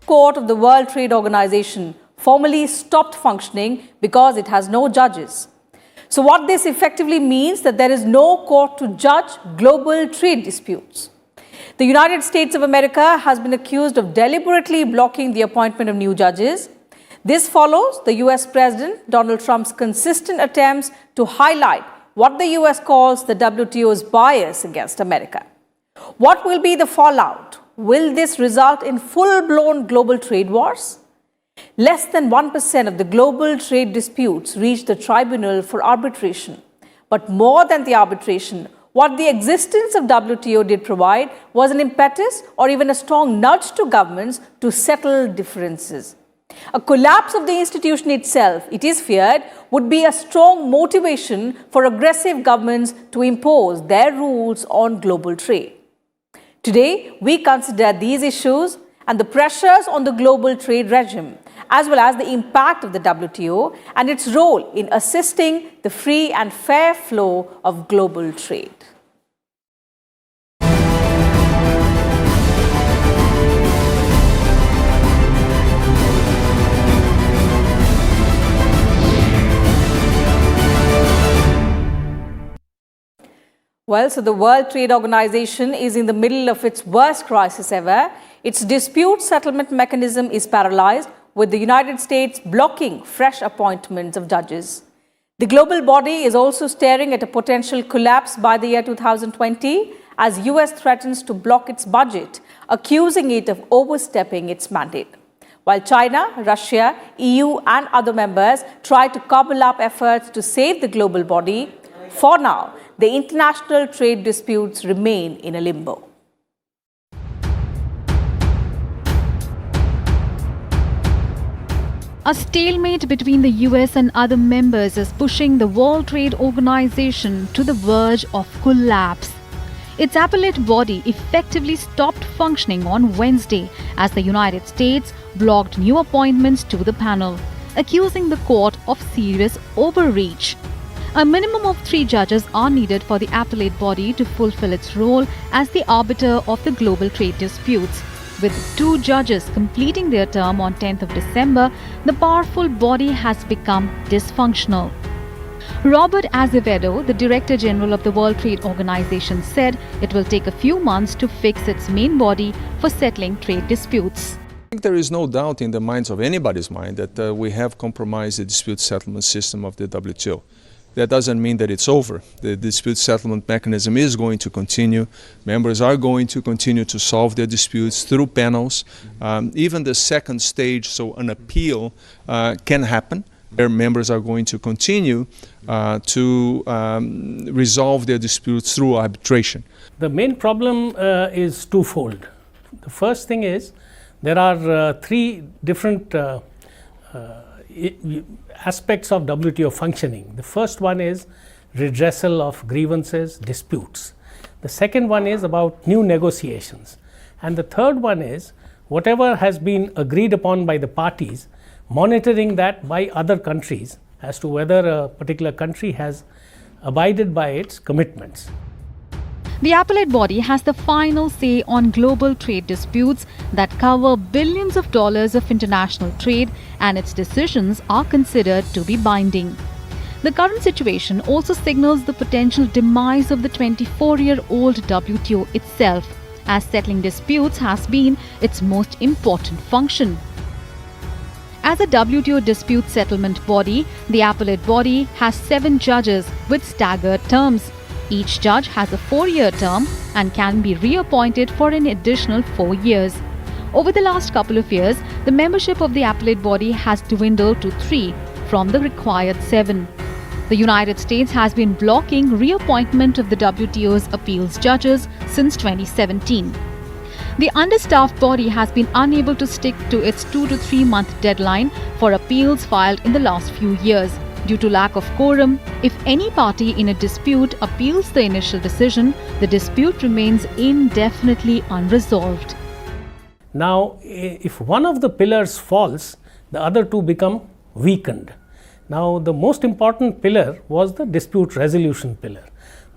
Court of the World Trade Organization formally stopped functioning because it has no judges. So what this effectively means that there is no court to judge global trade disputes. The United States of America has been accused of deliberately blocking the appointment of new judges. This follows the US President Donald Trump's consistent attempts to highlight what the US calls the WTO's bias against America. What will be the fallout? Will this result in full-blown global trade wars? Less than 1% of the global trade disputes reach the tribunal for arbitration. But more than the arbitration, what the existence of WTO did provide was an impetus or even a strong nudge to governments to settle differences. A collapse of the institution itself, it is feared, would be a strong motivation for aggressive governments to impose their rules on global trade. Today, we consider these issues and the pressures on the global trade regime, as well as the impact of the WTO and its role in assisting the free and fair flow of global trade. Well, so the World Trade Organization is in the middle of its worst crisis ever. Its dispute settlement mechanism is paralyzed, with the United States blocking fresh appointments of judges. The global body is also staring at a potential collapse by the year 2020 as US threatens to block its budget, accusing it of overstepping its mandate. While China, Russia, EU and other members try to cobble up efforts to save the global body, for now, the international trade disputes remain in a limbo. A stalemate between the US and other members is pushing the World Trade Organization to the verge of collapse. Its appellate body effectively stopped functioning on Wednesday as the United States blocked new appointments to the panel, accusing the court of serious overreach. A minimum of 3 judges are needed for the appellate body to fulfill its role as the arbiter of the global trade disputes. With 2 judges completing their term on 10th of December, the powerful body has become dysfunctional. Robert Azevedo, the Director General of the World Trade Organization, said it will take a few months to fix its main body for settling trade disputes. I think there is no doubt in the minds of anybody's mind that we have compromised the dispute settlement system of the WTO. That doesn't mean that it's over. The dispute settlement mechanism is going to continue. Members are going to continue to solve their disputes through panels. Even the second stage, so an appeal, can happen. Their members are going to continue to resolve their disputes through arbitration. The main problem is twofold. The first thing is there are 3 different aspects of WTO functioning. The first one is redressal of grievances, disputes. The second one is about new negotiations. And the third one is whatever has been agreed upon by the parties, monitoring that by other countries as to whether a particular country has abided by its commitments. The appellate body has the final say on global trade disputes that cover billions of dollars of international trade, and its decisions are considered to be binding. The current situation also signals the potential demise of the 24-year-old WTO itself, as settling disputes has been its most important function. As a WTO dispute settlement body, the appellate body has 7 judges with staggered terms. Each judge has a 4-year term and can be reappointed for an additional 4 years. Over the last couple of years, the membership of the appellate body has dwindled to 3 from the required 7. The United States has been blocking reappointment of the WTO's appeals judges since 2017. The understaffed body has been unable to stick to its 2 to 3 month deadline for appeals filed in the last few years. Due to lack of quorum, if any party in a dispute appeals the initial decision, the dispute remains indefinitely unresolved. Now, if one of the pillars falls, the other 2 become weakened. Now, the most important pillar was the dispute resolution pillar,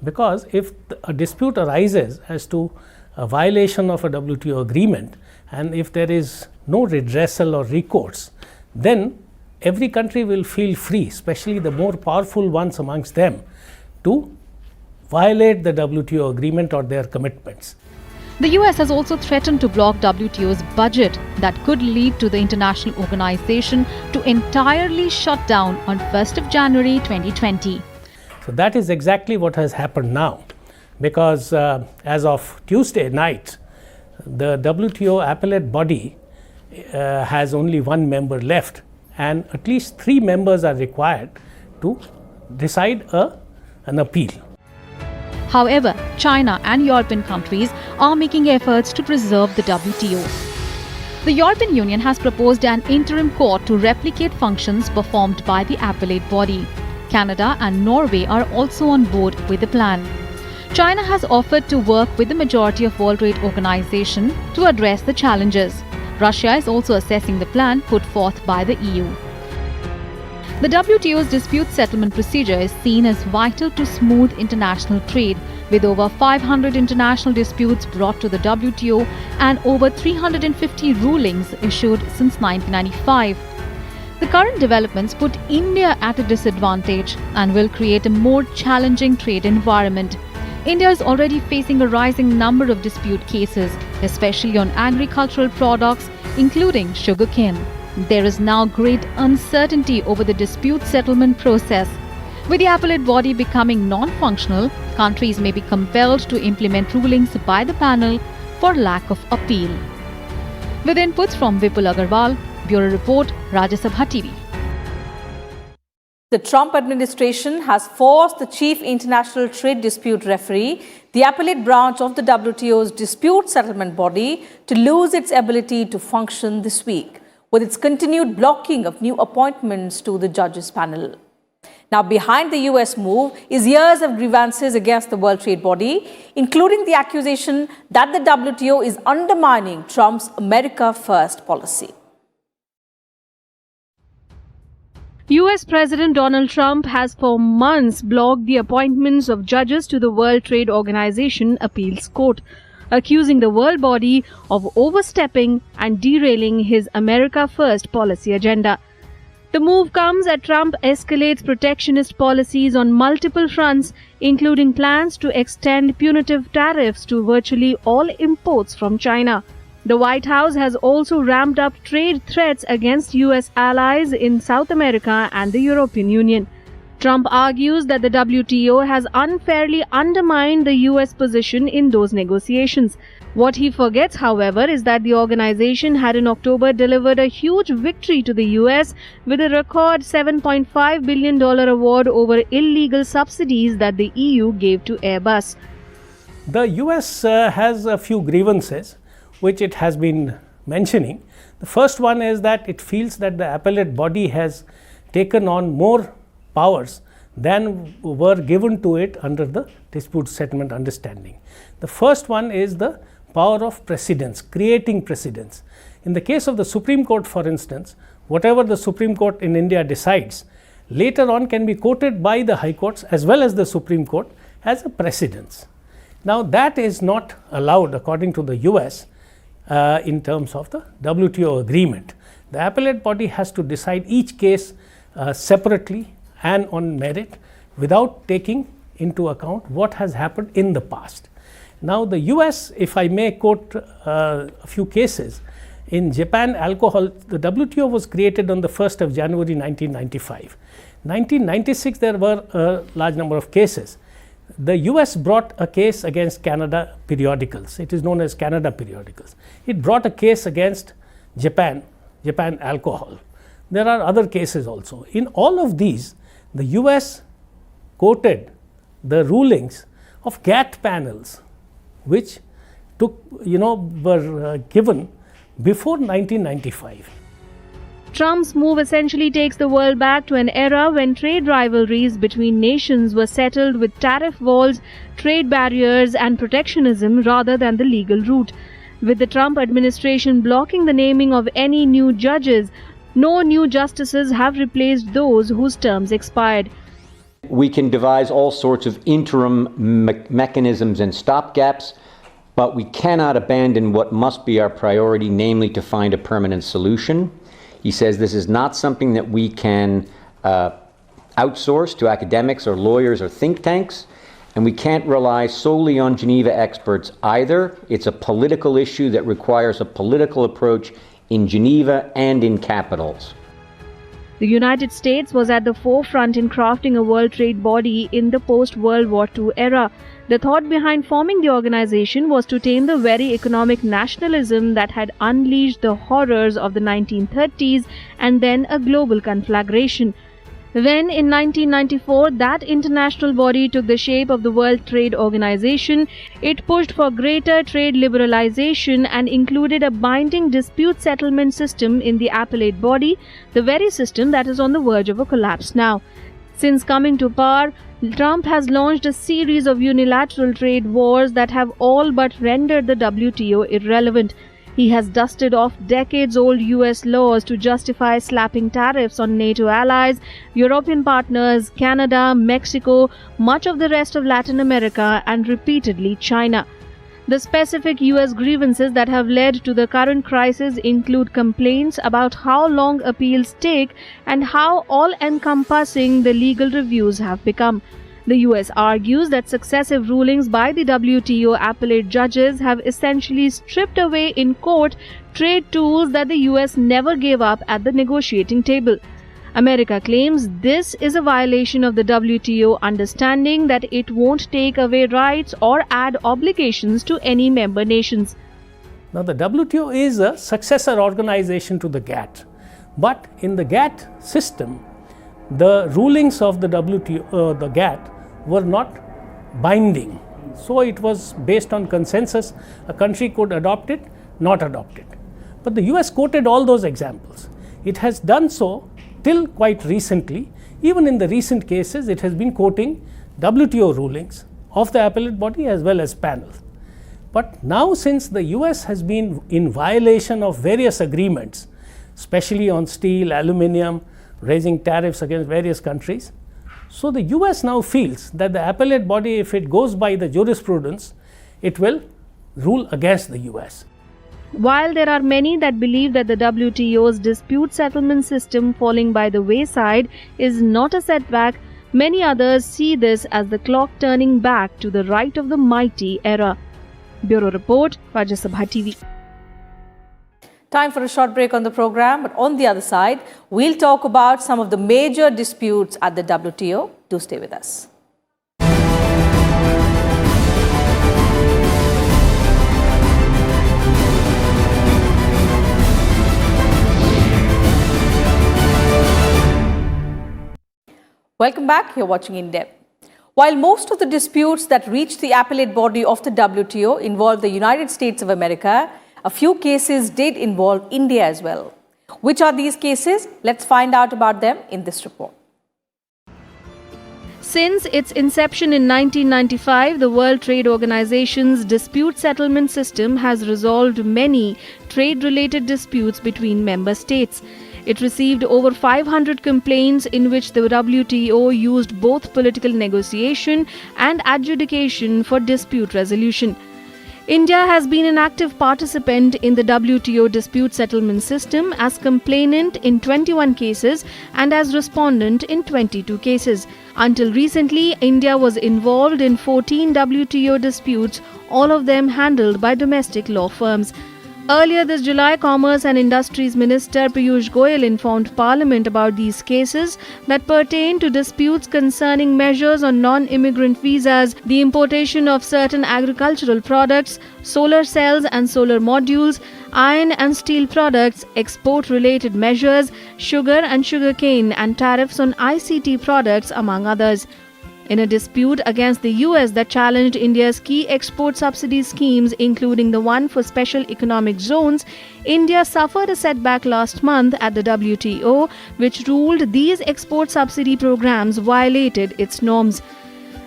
because if a dispute arises as to a violation of a WTO agreement, and if there is no redressal or recourse, then every country will feel free, especially the more powerful ones amongst them, to violate the WTO agreement or their commitments. The US has also threatened to block WTO's budget that could lead to the international organization to entirely shut down on 1st of January 2020. So that is exactly what has happened now, because as of Tuesday night, the WTO appellate body has only one member left, and at least 3 members are required to decide an appeal. However, China and European countries are making efforts to preserve the WTO. The European Union has proposed an interim court to replicate functions performed by the appellate body. Canada and Norway are also on board with the plan. China has offered to work with the majority of World Trade Organization to address the challenges. Russia is also assessing the plan put forth by the EU. The WTO's dispute settlement procedure is seen as vital to smooth international trade, with over 500 international disputes brought to the WTO and over 350 rulings issued since 1995. The current developments put India at a disadvantage and will create a more challenging trade environment. India is already facing a rising number of dispute cases, especially on agricultural products, including sugarcane. There is now great uncertainty over the dispute settlement process. With the appellate body becoming non-functional, countries may be compelled to implement rulings by the panel for lack of appeal. With inputs from Vipul Agarwal, Bureau Report, Rajya Sabha TV. The Trump administration has forced the chief international trade dispute referee, the appellate branch of the WTO's dispute settlement body, to lose its ability to function this week, with its continued blocking of new appointments to the judges panel. Now, behind the US move is years of grievances against the World Trade Body, including the accusation that the WTO is undermining Trump's America First policy. US President Donald Trump has for months blocked the appointments of judges to the World Trade Organization Appeals Court, accusing the world body of overstepping and derailing his America First policy agenda. The move comes as Trump escalates protectionist policies on multiple fronts, including plans to extend punitive tariffs to virtually all imports from China. The White House has also ramped up trade threats against US allies in South America and the European Union. Trump argues that the WTO has unfairly undermined the US position in those negotiations. What he forgets, however, is that the organization had in October delivered a huge victory to the US with a record $7.5 billion award over illegal subsidies that the EU gave to Airbus. The US has a few grievances which it has been mentioning. The first one is that it feels that the appellate body has taken on more powers than were given to it under the dispute settlement understanding. The first one is the power of precedence, creating precedents. In the case of the Supreme Court, for instance, whatever the Supreme Court in India decides, later on can be quoted by the High Courts as well as the Supreme Court as a precedence. Now, that is not allowed according to the US in terms of the WTO agreement. The appellate body has to decide each case separately and on merit without taking into account what has happened in the past. Now, the US, if I may quote a few cases, in Japan alcohol, the WTO was created on the 1st of January 1995. 1996, there were a large number of cases. The US brought a case against Canada periodicals. It is known as Canada periodicals. It brought a case against Japan alcohol. There are other cases also. In all of these, the US quoted the rulings of GATT panels, which were given before 1995. Trump's move essentially takes the world back to an era when trade rivalries between nations were settled with tariff walls, trade barriers, and protectionism rather than the legal route. With the Trump administration blocking the naming of any new judges, no new justices have replaced those whose terms expired. We can devise all sorts of interim mechanisms and stopgaps, but we cannot abandon what must be our priority, namely to find a permanent solution. He says this is not something that we can outsource to academics or lawyers or think tanks, and we can't rely solely on Geneva experts either. It's a political issue that requires a political approach in Geneva and in capitals. The United States was at the forefront in crafting a World Trade Body in the post-World War II era. The thought behind forming the organization was to tame the very economic nationalism that had unleashed the horrors of the 1930s and then a global conflagration. When, in 1994, that international body took the shape of the World Trade Organization, it pushed for greater trade liberalization and included a binding dispute settlement system in the appellate body, the very system that is on the verge of a collapse now. Since coming to power, Trump has launched a series of unilateral trade wars that have all but rendered the WTO irrelevant. He has dusted off decades-old US laws to justify slapping tariffs on NATO allies, European partners, Canada, Mexico, much of the rest of Latin America, and repeatedly China. The specific US grievances that have led to the current crisis include complaints about how long appeals take and how all-encompassing the legal reviews have become. The US argues that successive rulings by the WTO appellate judges have essentially stripped away in court trade tools that the US never gave up at the negotiating table. America claims this is a violation of the WTO understanding that it won't take away rights or add obligations to any member nations. Now, the WTO is a successor organization to the GATT, but in the GATT system, the rulings of the WTO, the GATT, were not binding. So it was based on consensus. A country could adopt it, not adopt it. But the US quoted all those examples. It has done so till quite recently. Even in the recent cases, it has been quoting WTO rulings of the appellate body as well as panels. But now, since the US has been in violation of various agreements, especially on steel, aluminium, raising tariffs against various countries, so the US now feels that the appellate body, if it goes by the jurisprudence, it will rule against the US. While there are many that believe that the WTO's dispute settlement system falling by the wayside is not a setback, many others see this as the clock turning back to the right of the mighty era. Bureau Report, Rajya Sabha TV. Time for a short break on the program, but on the other side, we'll talk about some of the major disputes at the WTO. Do stay with us. Welcome back. You're watching In Depth. While most of the disputes that reach the appellate body of the WTO involve the United States of America, a few cases did involve India as well. Which are these cases? Let's find out about them in this report. Since its inception in 1995, the World Trade Organization's dispute settlement system has resolved many trade-related disputes between member states. It received over 500 complaints in which the WTO used both political negotiation and adjudication for dispute resolution. India has been an active participant in the WTO dispute settlement system as complainant in 21 cases and as respondent in 22 cases. Until recently, India was involved in 14 WTO disputes, all of them handled by domestic law firms. Earlier this July, Commerce and Industries Minister Piyush Goyal informed Parliament about these cases that pertain to disputes concerning measures on non-immigrant visas, the importation of certain agricultural products, solar cells and solar modules, iron and steel products, export-related measures, sugar and sugarcane, and tariffs on ICT products, among others. In a dispute against the US that challenged India's key export subsidy schemes, including the one for special economic zones, India suffered a setback last month at the WTO, which ruled these export subsidy programs violated its norms.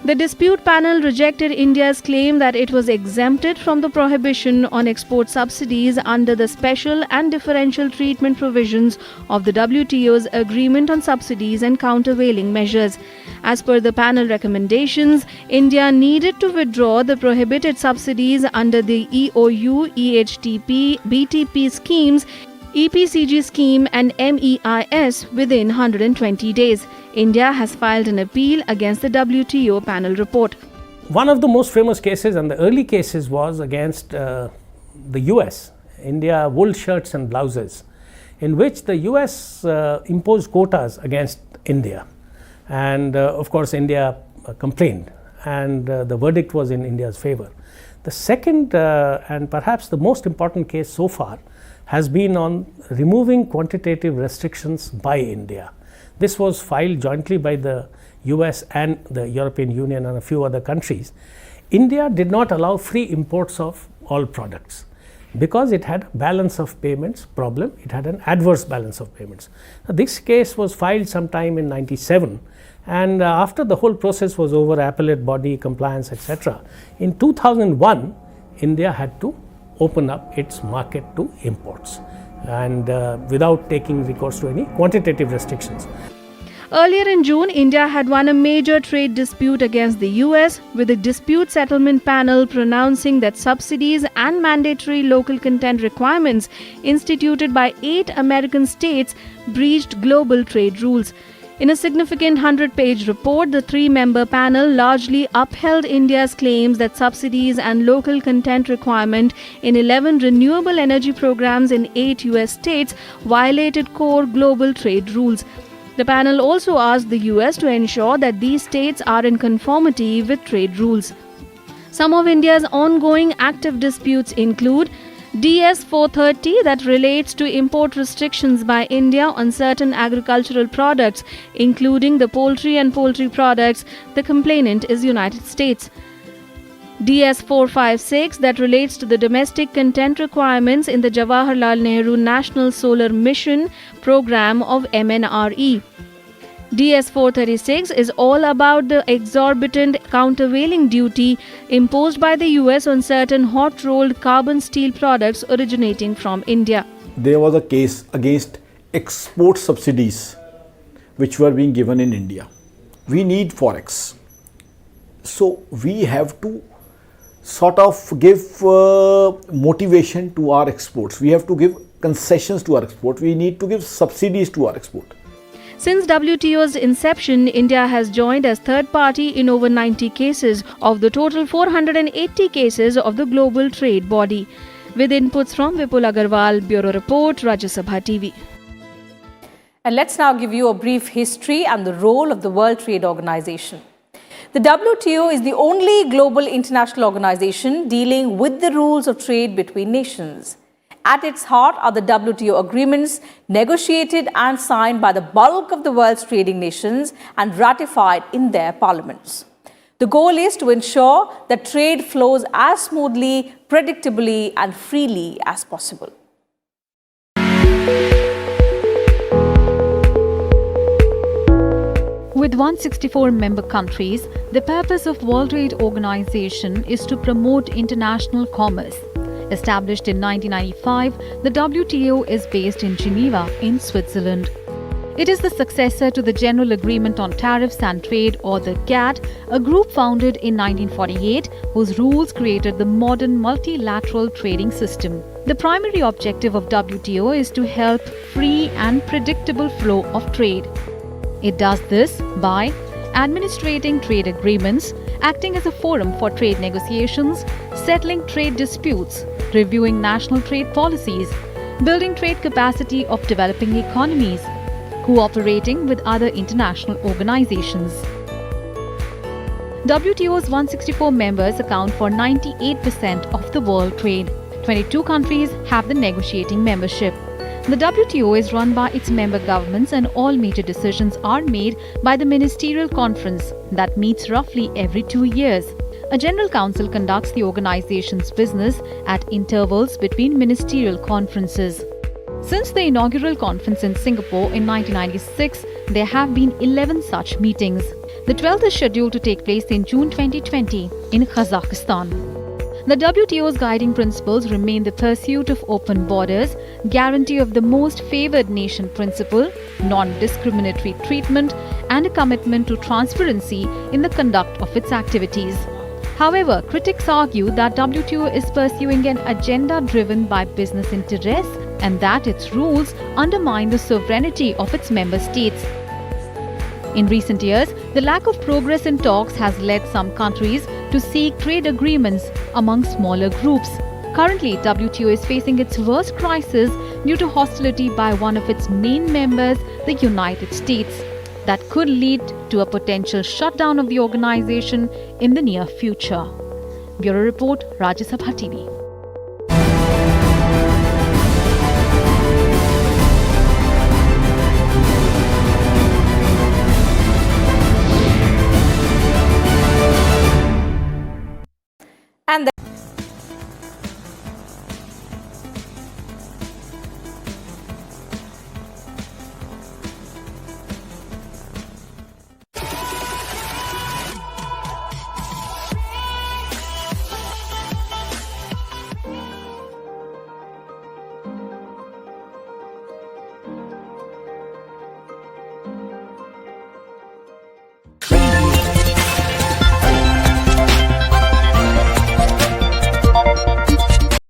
The dispute panel rejected India's claim that it was exempted from the prohibition on export subsidies under the special and differential treatment provisions of the WTO's Agreement on Subsidies and Countervailing Measures. As per the panel recommendations, India needed to withdraw the prohibited subsidies under the EOU, EHTP, BTP schemes, EPCG scheme and MEIS within 120 days. India has filed an appeal against the WTO panel report. One of the most famous cases and the early cases was against the US, India wool shirts and blouses, in which the US imposed quotas against India. And of course, India complained, and the verdict was in India's favor. The second and perhaps the most important case so far has been on removing quantitative restrictions by India. This was filed jointly by the US and the European Union and a few other countries. India did not allow free imports of all products because it had a balance of payments problem. It had an adverse balance of payments. Now, this case was filed sometime in 97, and after the whole process was over, appellate body, compliance, etc., in 2001, India had to open up its market to imports, and without taking recourse to any quantitative restrictions. Earlier in June, India had won a major trade dispute against the US, with a dispute settlement panel pronouncing that subsidies and mandatory local content requirements instituted by 8 American states breached global trade rules. In a significant 100-page report, the 3-member panel largely upheld India's claims that subsidies and local content requirement in 11 renewable energy programs in 8 US states violated core global trade rules. The panel also asked the US to ensure that these states are in conformity with trade rules. Some of India's ongoing active disputes include DS 430 that relates to import restrictions by India on certain agricultural products, including the poultry and poultry products. The complainant is United States. DS 456 that relates to the domestic content requirements in the Jawaharlal Nehru National Solar Mission program of MNRE. DS 436 is all about the exorbitant countervailing duty imposed by the US on certain hot-rolled carbon steel products originating from India. There was a case against export subsidies which were being given in India. We need forex, so we have to sort of give motivation to our exports. We have to give concessions to our export. We need to give subsidies to our export. Since WTO's inception, India has joined as third party in over 90 cases of the total 480 cases of the global trade body. With inputs from Vipul Agarwal, Bureau Report, Rajya Sabha TV. And let's now give you a brief history and the role of the World Trade Organization. The WTO is the only global international organization dealing with the rules of trade between nations. At its heart are the WTO agreements negotiated and signed by the bulk of the world's trading nations and ratified in their parliaments. The goal is to ensure that trade flows as smoothly, predictably, and freely as possible. With 164 member countries, the purpose of World Trade Organization is to promote international commerce. Established in 1995, the WTO is based in Geneva, in Switzerland. It is the successor to the General Agreement on Tariffs and Trade, or the GATT, a group founded in 1948 whose rules created the modern multilateral trading system. The primary objective of WTO is to help free and predictable flow of trade. It does this by administrating trade agreements, acting as a forum for trade negotiations, settling trade disputes, reviewing national trade policies, building trade capacity of developing economies, cooperating with other international organizations. WTO's 164 members account for 98% of the world trade. 22 countries have the negotiating membership. The WTO is run by its member governments, and all major decisions are made by the Ministerial Conference that meets roughly every 2 years. A General Council conducts the organization's business at intervals between ministerial conferences. Since the inaugural conference in Singapore in 1996, there have been 11 such meetings. The 12th is scheduled to take place in June 2020 in Kazakhstan. The WTO's guiding principles remain the pursuit of open borders, guarantee of the most favored nation principle, non-discriminatory treatment, and a commitment to transparency in the conduct of its activities. However, critics argue that WTO is pursuing an agenda driven by business interests and that its rules undermine the sovereignty of its member states. In recent years, the lack of progress in talks has led some countries to seek trade agreements among smaller groups. Currently, WTO is facing its worst crisis due to hostility by one of its main members, the United States, that could lead to a potential shutdown of the organization in the near future. Bureau Report, Rajya Sabha TV.